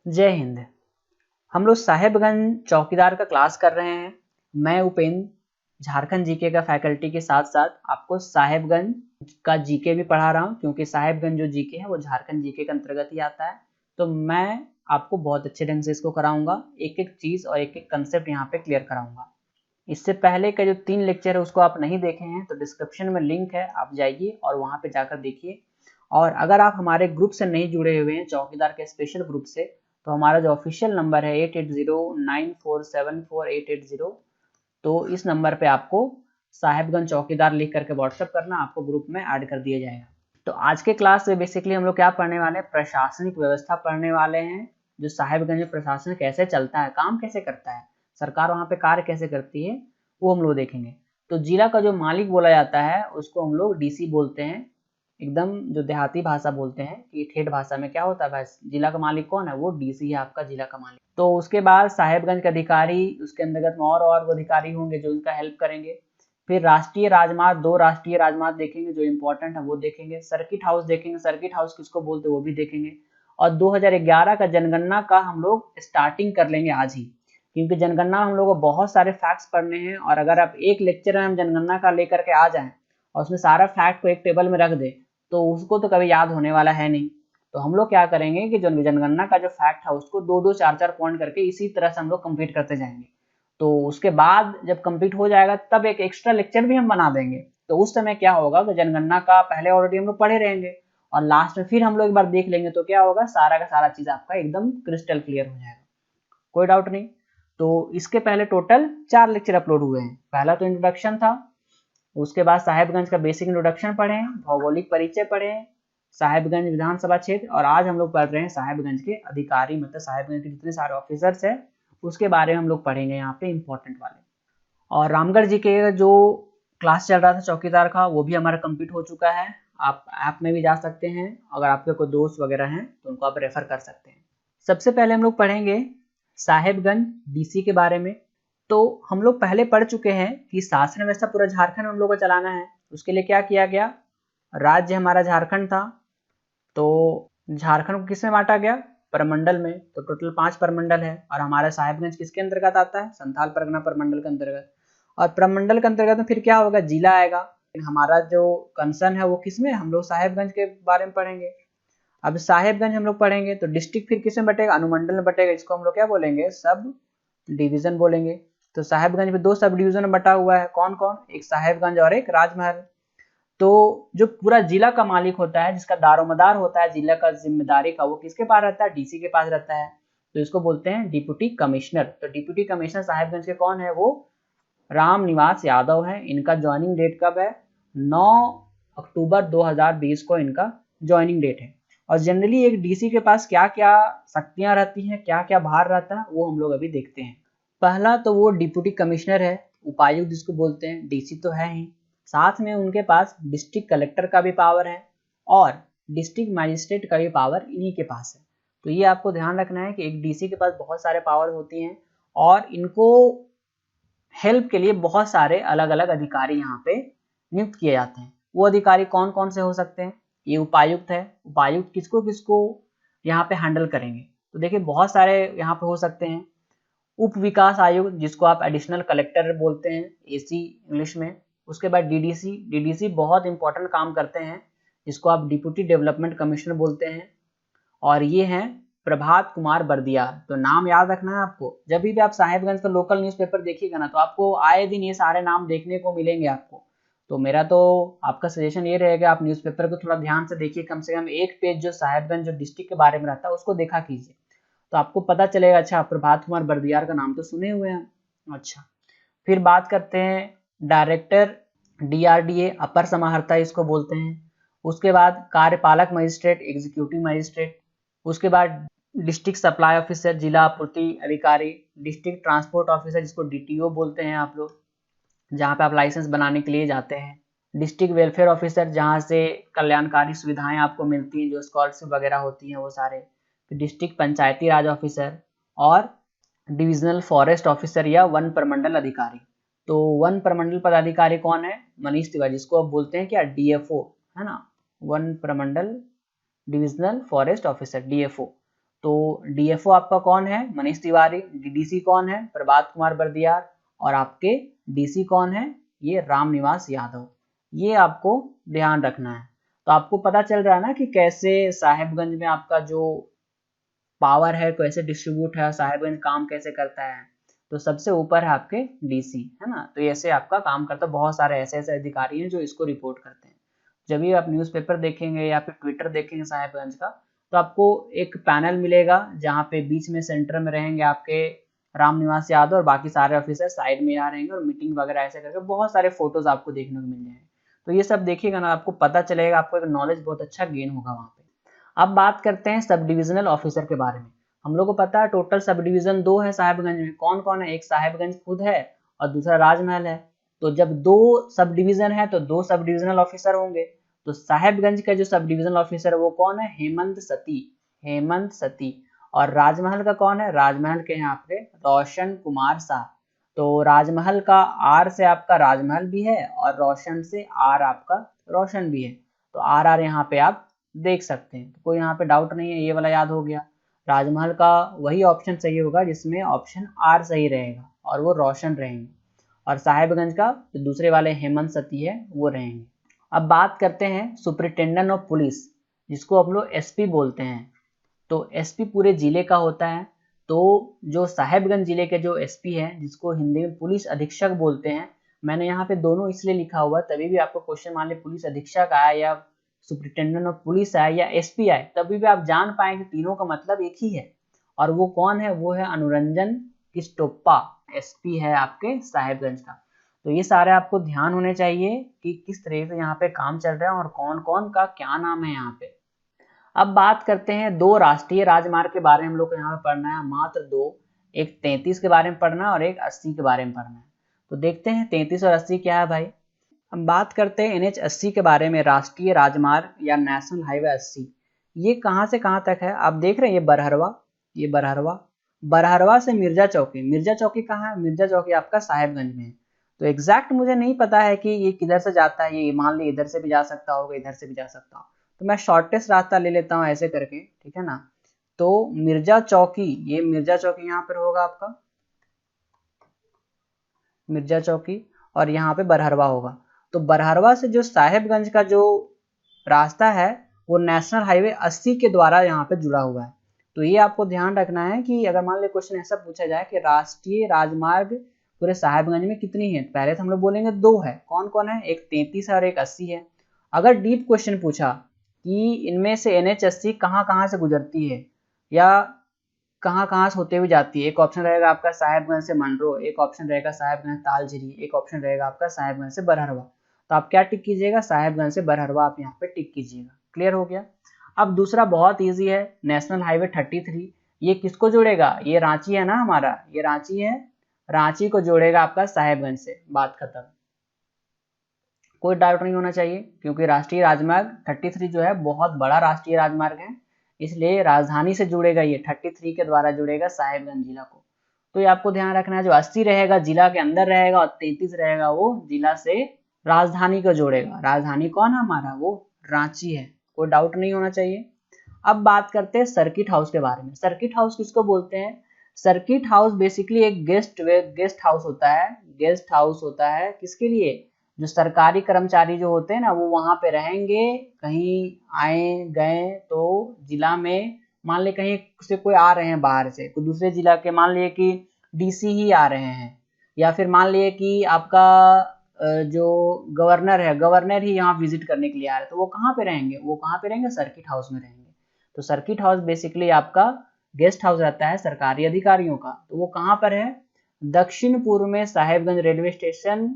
जय हिंद। हम लोग साहेबगंज चौकीदार का क्लास कर रहे हैं। मैं उपेंद्र झारखंड जीके का फैकल्टी के साथ साथ आपको साहेबगंज का जीके भी पढ़ा रहा हूँ, क्योंकि साहेबगंज जो जीके है वो झारखंड जीके के अंतर्गत ही आता है। तो मैं आपको बहुत अच्छे ढंग से इसको कराऊंगा, एक एक चीज़ और एक एक कंसेप्ट यहाँ पे क्लियर कराऊंगा। इससे पहले का जो 3 लेक्चर है उसको आप नहीं देखे हैं तो डिस्क्रिप्शन में लिंक है, आप जाइए और वहाँ पे जाकर देखिए। और अगर आप हमारे ग्रुप से नहीं जुड़े हुए हैं, चौकीदार के स्पेशल ग्रुप से, तो हमारा जो ऑफिशियल नंबर है 8809474880, तो इस नंबर पे आपको साहेबगंज चौकीदार लिख करके व्हाट्सएप करना, आपको ग्रुप में ऐड कर दिया जाएगा। तो आज के क्लास में बेसिकली हम लोग क्या पढ़ने वाले हैं, प्रशासनिक व्यवस्था पढ़ने वाले हैं। जो साहेबगंज में प्रशासन कैसे चलता है, काम कैसे करता है, सरकार वहाँ पे कार्य कैसे करती है, वो हम लोग देखेंगे। तो जिला का जो मालिक बोला जाता है उसको हम लोग डीसी बोलते हैं। एकदम जो देहाती भाषा बोलते हैं कि ठेठ भाषा में क्या होता है भाई, जिला का मालिक कौन है, वो डीसी है आपका जिला का मालिक। तो उसके बाद साहेबगंज के अधिकारी, उसके अंतर्गत में और वो अधिकारी होंगे जो उनका हेल्प करेंगे। फिर राष्ट्रीय राजमार्ग, 2 राष्ट्रीय राजमार्ग देखेंगे जो इंपॉर्टेंट है वो देखेंगे। सर्किट हाउस देखेंगे, सर्किट हाउस किसको बोलते हैं वो भी देखेंगे। और 2011 का जनगणना का हम लोग स्टार्टिंग कर लेंगे आज ही, क्योंकि जनगणना हम लोग को बहुत सारे फैक्ट्स पढ़ने हैं। और अगर आप एक लेक्चर में हम जनगणना का लेकर के आ जाएं और उसमें सारा फैक्ट को एक टेबल में रख दे तो उसको तो कभी याद होने वाला है नहीं। तो हम लोग क्या करेंगे कि जो जनगणना का जो फैक्ट है उसको 2-2 4-4 पॉइंट करके इसी तरह से हम लोग कंप्लीट करते जाएंगे। तो उसके बाद जब कंप्लीट हो जाएगा तब एक एक्स्ट्रा लेक्चर भी हम बना देंगे। तो उस समय क्या होगा कि जनगणना का पहले ऑलरेडी हम लोग पढ़े रहेंगे और लास्ट में फिर हम लोग एक बार देख लेंगे, तो क्या होगा, सारा का सारा चीज आपका एकदम क्रिस्टल क्लियर हो जाएगा, कोई डाउट नहीं। तो इसके पहले टोटल 4 लेक्चर अपलोड हुए हैं। पहला तो इंट्रोडक्शन था, उसके बाद साहेबगंज का बेसिक इंट्रोडक्शन पढ़े, भौगोलिक परिचय पढ़े, साहेबगंज विधानसभा क्षेत्र, और आज हम लोग पढ़ रहे हैं साहेबगंज के अधिकारी, मतलब साहेबगंज के जितने सारे ऑफिसर्स हैं उसके बारे में हम लोग पढ़ेंगे यहाँ पे, इंपॉर्टेंट वाले। और रामगढ़ जी के जो क्लास चल रहा था चौकीदार का वो भी हमारा कंप्लीट हो चुका है। आप ऐप में भी जा सकते हैं, अगर आपके कोई दोस्त वगैरह हैं तो उनको आप रेफर कर सकते हैं। सबसे पहले हम लोग पढ़ेंगे साहेबगंज डीसी के बारे में। तो हम लोग पहले पढ़ चुके हैं कि शासन व्यवस्था पूरा झारखंड में हम लोग को चलाना है। उसके लिए क्या किया गया, राज्य हमारा झारखंड था, तो झारखंड को किसमें बांटा गया, प्रमंडल में। तो टोटल 5 प्रमंडल है और हमारा साहेबगंज किसके अंतर्गत आता है, संथाल परगना प्रमंडल के अंतर्गत। और प्रमंडल के अंतर्गत में फिर क्या होगा, जिला आएगा। हमारा जो कंसर्न है वो किसमें, हम लोग साहेबगंज के बारे में पढ़ेंगे। अब साहेबगंज हम लोग पढ़ेंगे तो डिस्ट्रिक्ट फिर किसमें बटेगा, अनुमंडल में बटेगा। इसको हम लोग क्या बोलेंगे, सब डिवीजन बोलेंगे। तो साहेबगंज में 2 सब डिवीजन में बटा हुआ है, कौन कौन, एक साहेबगंज और एक राजमहल। तो जो पूरा जिला का मालिक होता है, जिसका दारोमदार होता है जिला का जिम्मेदारी का, वो किसके पास रहता है, डीसी के पास रहता है। तो इसको बोलते हैं डिप्यूटी कमिश्नर। तो डिप्यूटी कमिश्नर साहेबगंज के कौन है, वो राम निवास यादव है। इनका ज्वाइनिंग डेट कब है, 9 अक्टूबर 2020 को इनका ज्वाइनिंग डेट है। और जनरली एक डीसी के पास क्या क्या शक्तियां रहती हैं, क्या क्या भार रहता है, वो हम लोग अभी देखते हैं। पहला तो वो डिप्यूटी कमिश्नर है, उपायुक्त जिसको बोलते हैं, डीसी तो है ही, साथ में उनके पास डिस्ट्रिक्ट कलेक्टर का भी पावर है और डिस्ट्रिक्ट मजिस्ट्रेट का भी पावर इन्हीं के पास है। तो ये आपको ध्यान रखना है कि एक डीसी के पास बहुत सारे पावर होती हैं और इनको हेल्प के लिए बहुत सारे अलग अलग अधिकारी यहाँ पे नियुक्त किए जाते हैं। वो अधिकारी कौन कौन से हो सकते हैं, ये उपायुक्त है। उपायुक्त किसको किसको यहाँ पे हैंडल करेंगे, तो देखिए बहुत सारे यहाँ पे हो सकते हैं। उप विकास आयुक्त जिसको आप एडिशनल कलेक्टर बोलते हैं, एसी इंग्लिश में। उसके बाद डीडीसी, डीडीसी बहुत इंपॉर्टेंट काम करते हैं, जिसको आप डिप्यूटी डेवलपमेंट कमिश्नर बोलते हैं। और ये हैं प्रभात कुमार बर्दियार। तो नाम याद रखना है आपको, जब भी आप साहेबगंज का लोकल न्यूज़पेपर देखिएगा ना तो आपको आए दिन ये सारे नाम देखने को मिलेंगे आपको। तो मेरा तो आपका सजेशन ये रहेगा, आप न्यूज़पेपर को थोड़ा ध्यान से देखिए, कम से कम एक पेज जो साहेबगंज जो डिस्ट्रिक्ट के बारे में रहता है उसको देखा कीजिए, तो आपको पता चलेगा अच्छा प्रभात कुमार बर्दियार का नाम तो सुने हुए हैं। अच्छा, फिर बात करते हैं डायरेक्टर डीआरडीए, अपर समाहर्ता इसको बोलते हैं। उसके बाद कार्यपालक मजिस्ट्रेट, एग्जीक्यूटिव मजिस्ट्रेट। उसके बाद डिस्ट्रिक्ट सप्लाई ऑफिसर, जिला आपूर्ति अधिकारी। डिस्ट्रिक्ट ट्रांसपोर्ट ऑफिसर जिसको डीटीओ बोलते हैं आप लोग, जहाँ पे आप लाइसेंस बनाने के लिए जाते हैं। डिस्ट्रिक्ट वेलफेयर ऑफिसर, जहाँ से कल्याणकारी सुविधाएं आपको मिलती हैं, जो स्कॉलरशिप वगैरह होती हैं वो सारे। डिस्ट्रिक्ट पंचायती राज ऑफिसर और डिविजनल फॉरेस्ट ऑफिसर या वन प्रमंडल अधिकारी। तो वन प्रमंडल पदाधिकारी कौन है, मनीष तिवारी, जिसको आप बोलते हैं क्या, डीएफओ है ना, वन प्रमंडल डिविजनल फॉरेस्ट ऑफिसर, डीएफओ। तो डीएफओ आपका कौन है? मनीष तिवारी। डीडीसी कौन है? प्रभात कुमार बर्दियार। और आपके डीसी कौन है? ये रामनिवास यादव। ये आपको ध्यान रखना है। तो आपको पता चल रहा है ना कि कैसे साहेबगंज में आपका जो पावर है कैसे डिस्ट्रीब्यूट है, साहेबगंज काम कैसे करता है। तो सबसे ऊपर है आपके डीसी, है ना। तो ऐसे आपका काम करता है। बहुत सारे ऐसे ऐसे अधिकारी हैं जो इसको रिपोर्ट करते हैं। जब भी आप न्यूज़पेपर देखेंगे या फिर ट्विटर देखेंगे साहेबगंज का, तो आपको एक पैनल मिलेगा जहाँ पे बीच में सेंटर में रहेंगे आपके रामनिवास यादव और बाकी सारे ऑफिसर साइड में यहाँ रहेंगे और मीटिंग वगैरह ऐसे करके बहुत सारे फोटोज आपको देखने को मिल जाएंगे। तो ये सब देखिएगा ना, आपको पता चलेगा, आपको एक नॉलेज बहुत अच्छा गेन होगा वहाँ पे। अब बात करते हैं सब डिविजनल ऑफिसर के बारे में। हम लोग को पता है टोटल सब डिवीजन 2 है साहेबगंज में। कौन कौन है? एक साहेबगंज खुद है और दूसरा राजमहल है। तो जब 2 सब डिवीजन है तो 2 सब डिविजनल ऑफिसर होंगे। तो साहेबगंज का जो सब डिविजनल ऑफिसर है वो कौन है? हेमंत सती। हेमंत सती। और राजमहल का कौन है? राजमहल के यहाँ पे रोशन कुमार शाह। तो राजमहल का आर से आपका राजमहल भी है और रोशन से आर आपका रोशन भी है। तो आर आर यहाँ पे आप देख सकते हैं। तो कोई यहाँ पे डाउट नहीं है, ये वाला याद हो गया। राजमहल का वही ऑप्शन सही होगा जिसमें ऑप्शन आर सही रहेगा और वो रोशन रहेंगे। और साहेबगंज का जो दूसरे वाले हेमंत सती है वो रहेंगे। अब बात करते हैं सुपरिटेंडेंट ऑफ पुलिस, जिसको हम लोग एसपी बोलते हैं। तो एसपी पूरे जिले का होता है। तो जो साहेबगंज जिले के जो एसपी है, जिसको हिंदी में पुलिस अधीक्षक बोलते हैं, मैंने यहाँ पे दोनों इसलिए लिखा हुआ, तभी भी आपको क्वेश्चन मान ले पुलिस अधीक्षक आया या सुपरिटेंडेंट ऑफ पुलिस आए या एसपी आए, तभी भी आप जान पाए कि तीनों का मतलब एक ही है। और वो कौन है? वो है अनुरंजन किस्टोप्पा, एसपी है आपके साहेबगंज का। तो ये सारे आपको ध्यान होने चाहिए कि किस तरह से यहाँ पे काम चल रहा है और कौन कौन का क्या नाम है यहाँ पे। अब बात करते हैं 2 राष्ट्रीय राजमार्ग के बारे में। हम लोग को यहाँ पे पढ़ना है मात्र 2। एक 33 के बारे में पढ़ना है और एक 80 के बारे में पढ़ना है। तो देखते हैं 33 और 80 क्या है भाई। हम बात करते हैं NH 80 के बारे में, राष्ट्रीय राजमार्ग या नेशनल हाईवे 80। ये कहाँ से कहाँ तक है? आप देख रहे हैं ये बरहरवा, ये बरहरवा। बरहरवा से मिर्जा चौकी। मिर्जा चौकी कहाँ है? मिर्जा चौकी आपका साहेबगंज में है। तो एग्जैक्ट मुझे नहीं पता है कि ये किधर से जाता है। ये मान ली इधर से भी जा सकता होगा, इधर से भी जा सकता हो। तो मैं शॉर्टेस्ट रास्ता ले लेता हूँ ऐसे करके, ठीक है ना। तो मिर्जा चौकी, ये मिर्जा चौकी यहाँ पर होगा आपका, मिर्जा चौकी, और यहाँ पे बरहरवा होगा। तो बरहरवा से जो साहेबगंज का जो रास्ता है वो नेशनल हाईवे 80 के द्वारा यहाँ पे जुड़ा हुआ है। तो ये आपको ध्यान रखना है कि अगर मान लो क्वेश्चन ऐसा पूछा जाए कि राष्ट्रीय राजमार्ग पूरे साहेबगंज में कितनी है, पहले तो हम लोग बोलेंगे 2 है। कौन कौन है? एक 33 है और एक 80 है। अगर डीप क्वेश्चन पूछा कि इनमें से NH 80 कहाँ कहाँ से गुजरती है या कहाँ कहाँ से होते हुए जाती है, एक ऑप्शन रहेगा आपका साहेबगंज से मंडरो, एक ऑप्शन रहेगा साहेबगंज तालझिरी, एक ऑप्शन रहेगा आपका साहेबगंज से बरहरवा। तो आप क्या टिक कीजिएगा? साहेबगंज से बरहरवा आप यहाँ पे टिक कीजिएगा। क्लियर हो गया। अब दूसरा बहुत इजी है, नेशनल हाईवे 33। ये किसको जोड़ेगा? ये रांची है ना हमारा, ये रांची है। रांची को जोड़ेगा आपका साहेबगंज से। बात खत्म, कोई डाउट नहीं होना चाहिए, क्योंकि राष्ट्रीय राजमार्ग 33 जो है बहुत बड़ा राष्ट्रीय राजमार्ग है, इसलिए राजधानी से जुड़ेगा। ये 33 के द्वारा जुड़ेगा साहेबगंज जिला को। तो ये आपको ध्यान रखना है, जो 80 रहेगा जिला के अंदर रहेगा और 33 रहेगा वो जिला से राजधानी को जोड़ेगा। राजधानी कौन है हमारा? वो रांची है। कोई डाउट नहीं होना चाहिए। अब बात करते हैं सर्किट हाउस के बारे में। सर्किट हाउस किसको बोलते हैं? सर्किट हाउस बेसिकली एक गेस्ट हाउस होता है। गेस्ट हाउस होता है किसके लिए? जो सरकारी कर्मचारी जो होते हैं ना, वो वहां पे रहेंगे। कहीं आए गए तो जिला में मान ले कहीं से कोई आ रहे हैं बाहर से, कोई दूसरे जिला के, मान लिए कि डीसी ही आ रहे हैं, या फिर मान लिए कि आपका जो गवर्नर है, गवर्नर ही यहाँ विजिट करने के लिए आ रहे हैं, तो वो कहाँ पे रहेंगे? वो कहाँ पे रहेंगे? सर्किट हाउस में रहेंगे। तो सर्किट हाउस बेसिकली आपका गेस्ट हाउस रहता है सरकारी अधिकारियों का। तो वो कहाँ पर है? दक्षिण पूर्व में Sahebganj railway station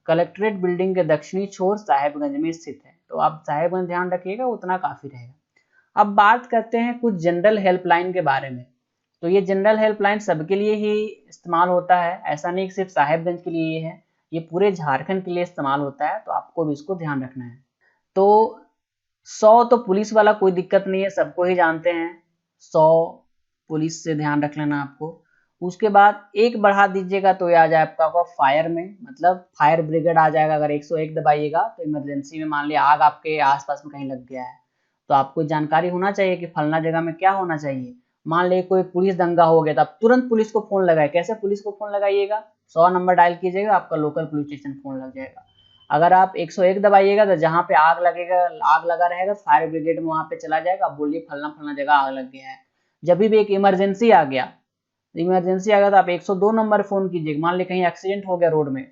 collectorate building के दक्षिणी छोर साहेबगंज में स्थित है। तो आप साहेबगंज ध्यान रखिएगा, उतना काफी रहेगा। अब बात करते हैं कुछ जनरल हेल्पलाइन के बारे में। तो ये जनरल हेल्पलाइन सबके लिए ही इस्तेमाल होता है, ऐसा नहीं कि सिर्फ साहेबगंज के लिए ये है, ये पूरे झारखंड के लिए इस्तेमाल होता है। तो आपको भी इसको ध्यान रखना है। तो 100 तो पुलिस वाला कोई दिक्कत नहीं है, सबको ही जानते हैं। 100 पुलिस से ध्यान रख लेना आपको। उसके बाद एक बढ़ा दीजिएगा तो ये आ जाए आपका फायर में, मतलब फायर ब्रिगेड आ जाएगा। अगर 101 दबाइएगा तो इमरजेंसी में मान लिया आग आपके आसपास में कहीं लग गया है, तो आपको जानकारी होना चाहिए कि फलना जगह में क्या होना चाहिए, मान लीजिए कोई पुलिस दंगा हो गया, तब तुरंत पुलिस को फोन लगाए। कैसे पुलिस को फोन लगाइएगा, 100 नंबर डायल कीजिएगा, आपका लोकल पुलिस स्टेशन फोन लग जाएगा। अगर आप 101 दबाइएगा तो जहाँ पे आग लगेगा, आग लगा रहेगा, फायर ब्रिगेड में वहां पे चला जाएगा, आप बोलिए फलना फलना जगह आग लग गया है। जब भी एक इमरजेंसी आ गया तो आप 102 नंबर फोन कीजिए। मान लीजिए कहीं एक्सीडेंट हो गया रोड में,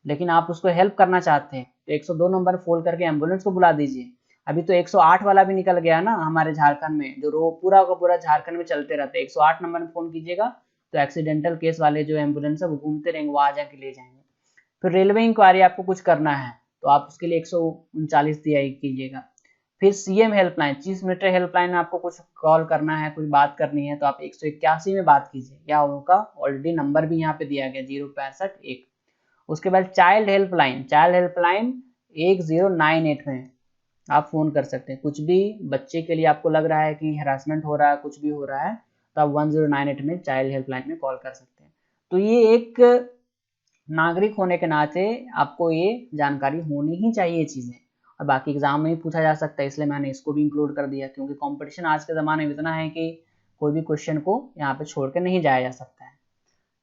लेकिन आप उसको हेल्प करना चाहते हैं तो 102 नंबर फोन करके एम्बुलेंस को बुला दीजिए। अभी तो 108 वाला भी निकल गया ना हमारे झारखंड में, जो पूरा का पूरा झारखंड में चलते रहते हैं। 108 नंबर में फोन कीजिएगा तो एक्सीडेंटल केस वाले जो एम्बुलेंस है वो घूमते रहेंगे, वो आ जाके ले जाएंगे। फिर रेलवे इंक्वायरी आपको कुछ करना है तो आप उसके लिए 139 दिया कीजिएगा। फिर CM helpline, chief minister helpline में आपको कुछ कॉल करना है, कुछ बात करनी है तो आप 181 में बात कीजिए, या उनका ऑलरेडी नंबर भी यहाँ पे दिया गया 065 उसके बाद चाइल्ड हेल्पलाइन 1098 में आप फोन कर सकते हैं। कुछ भी बच्चे के लिए आपको लग रहा है कि हैरासमेंट हो रहा है, कुछ भी हो रहा है, तो आप 1098 में चाइल्ड हेल्पलाइन में कॉल कर सकते हैं। तो ये एक नागरिक होने के नाते आपको ये जानकारी होनी ही चाहिए चीजें, और बाकी एग्जाम में भी पूछा जा सकता है, इसलिए मैंने इसको भी इंक्लूड कर दिया, क्योंकि कंपटीशन आज के ज़माने में इतना है कि कोई भी क्वेश्चन को यहाँ पे छोड़ के नहीं जाया जा सकता है।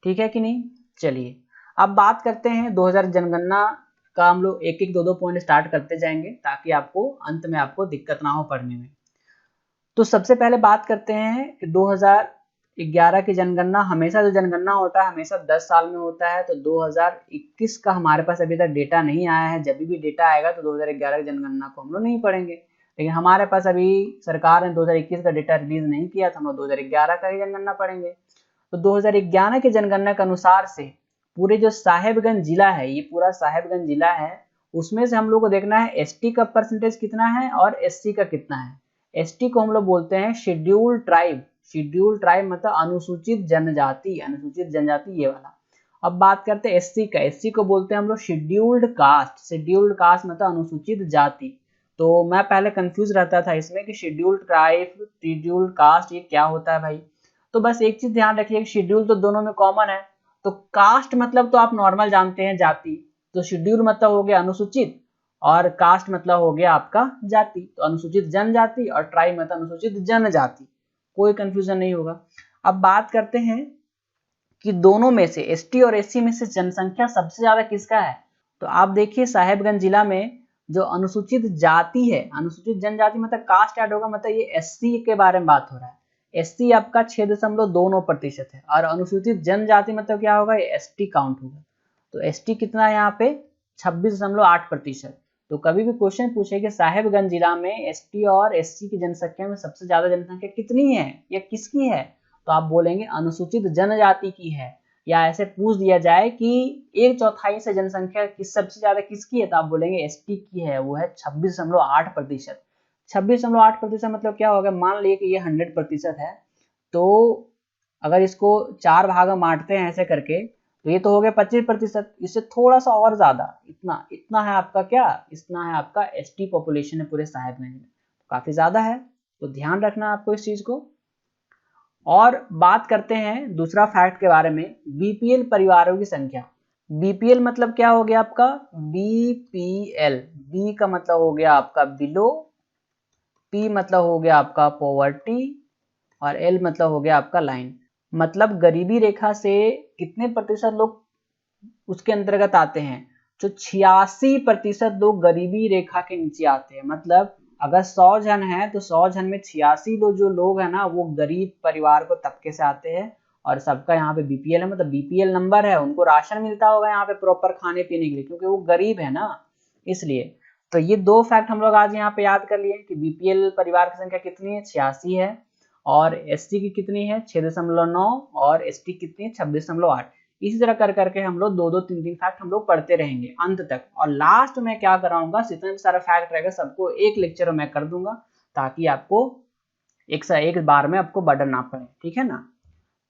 ठीक है कि नहीं। चलिए अब बात करते हैं 2000 जनगणना का। हम लोग एक एक दो पॉइंट स्टार्ट करते जाएंगे ताकि आपको अंत में आपको दिक्कत ना हो पढ़ने में। तो सबसे पहले बात करते हैं कि 2011 की जनगणना। हमेशा जो जनगणना होता है हमेशा 10 साल में होता है, तो 2021 का हमारे पास अभी तक डेटा नहीं आया है। जब भी डेटा आएगा तो 2011 की जनगणना को हम लोग नहीं पढ़ेंगे, लेकिन हमारे पास अभी सरकार ने 2021 का डेटा रिलीज नहीं किया तो हम लोग 2011 का ही जनगणना पढ़ेंगे। तो 2011 की जनगणना के अनुसार से पूरे जो साहेबगंज जिला है, ये पूरा साहेबगंज जिला है, उसमें से हम लोग को देखना है एसटी का परसेंटेज कितना है और एससी का कितना है। एसटी को हम लोग बोलते हैं शेड्यूल्ड ट्राइब। शेड्यूल्ड ट्राइब मतलब अनुसूचित जनजाति, अनुसूचित जनजाति ये वाला। अब बात करते हैं एससी का। एससी को बोलते हैं हम लोग शेड्यूल्ड कास्ट। शेड्यूल्ड कास्ट मतलब अनुसूचित जाति। तो मैं पहले कंफ्यूज रहता था इसमें कि शेड्यूल्ड ट्राइब, शेड्यूल्ड कास्ट ये क्या होता है भाई। तो बस एक चीज ध्यान रखिए, शेड्यूल तो दोनों में कॉमन है। तो कास्ट मतलब तो आप नॉर्मल जानते हैं जाति, तो शेड्यूल मतलब हो गया अनुसूचित और कास्ट मतलब हो गया आपका जाति। तो अनुसूचित जनजाति और ट्राइब मतलब अनुसूचित जनजाति, कोई कंफ्यूजन नहीं होगा। अब बात करते हैं कि दोनों में से एसटी और एससी में से जनसंख्या सबसे ज्यादा किसका है। तो आप देखिए साहेबगंज जिला में जो अनुसूचित जाति है, अनुसूचित जनजाति मतलब कास्ट ऐड होगा, मतलब ये एससी के बारे में बात हो रहा है। एससी आपका 6.29% है और अनुसूचित जनजाति मतलब क्या होगा, एसटी काउंट होगा। तो एसटी कितना है यहाँ पे 26.8%। तो कभी भी क्वेश्चन पूछे कि साहेबगंज जिला में एसटी और एससी की जनसंख्या में सबसे ज्यादा जनसंख्या कितनी है या किसकी है, तो आप बोलेंगे अनुसूचित जनजाति की है। या ऐसे पूछ दिया जाए कि 1/4 से जनसंख्या सबसे ज्यादा किसकी है, तो आप बोलेंगे एसटी की है, वो है 26.8%। 26.8% मतलब क्या होगा, मान लीजिए कि ये 100% है, तो अगर इसको 4 भाग में बांटते हैं ऐसे करके तो ये तो हो गया 25%। इससे थोड़ा सा और ज्यादा, इतना है आपका क्या, इतना है आपका एसटी पॉपुलेशन है पूरे साहेबगंज में, काफी ज्यादा है। तो ध्यान रखना आपको इस चीज को। और बात करते हैं दूसरा फैक्ट के बारे में, बीपीएल परिवारों की संख्या। बीपीएल मतलब क्या हो गया आपका, बीपीएल, बी का मतलब हो गया आपका बिलो, पी मतलब हो गया आपका पॉवर्टी और एल मतलब हो गया आपका लाइन। मतलब गरीबी रेखा से कितने प्रतिशत लोग उसके अंतर्गत आते हैं, जो 86% लोग गरीबी रेखा के नीचे आते हैं। मतलब अगर 100 जन है तो 100 जन में 86 लोग जो लोग हैं ना वो गरीब परिवार को तबके से आते हैं, और सबका यहाँ पे बीपीएल है, मतलब बीपीएल नंबर है, उनको राशन मिलता होगा यहाँ पे प्रॉपर खाने पीने के लिए, क्योंकि वो गरीब है ना, इसलिए। तो ये 2 फैक्ट हम लोग आज यहाँ पे याद कर लिए कि बीपीएल परिवार की संख्या कितनी है 86 है, और एससी की कितनी है 6.9 और एसटी कितनी है 26.8। इसी तरह कर करके हम लोग 2-2, 3-3 फैक्ट हम लोग पढ़ते रहेंगे अंत तक। और लास्ट में क्या कराऊंगा, जितने भी सारा फैक्ट रहेगा सबको एक लेक्चर में मैं कर दूंगा, ताकि आपको एक बार में आपको बर्डन ना पड़े, ठीक है ना।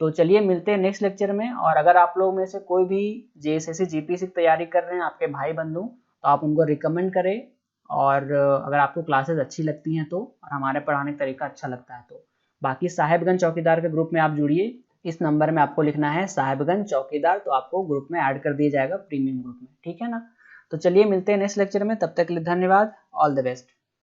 तो चलिए मिलते हैं नेक्स्ट लेक्चर में। और अगर आप लोग में से कोई भी जेएसएससी जीपीएससी की तैयारी कर रहे हैं, आपके भाई बंधु, तो आप उनको रिकमेंड करें। और अगर आपको क्लासेस अच्छी लगती हैं तो, और हमारे पढ़ाने का तरीका अच्छा लगता है तो, बाकी साहेबगंज चौकीदार के ग्रुप में आप जुड़िए। इस नंबर में आपको लिखना है साहेबगंज चौकीदार, तो आपको ग्रुप में ऐड कर दिया जाएगा प्रीमियम ग्रुप में, ठीक है ना। तो चलिए मिलते हैं नेक्स्ट लेक्चर में, तब तक के लिए धन्यवाद, ऑल द बेस्ट।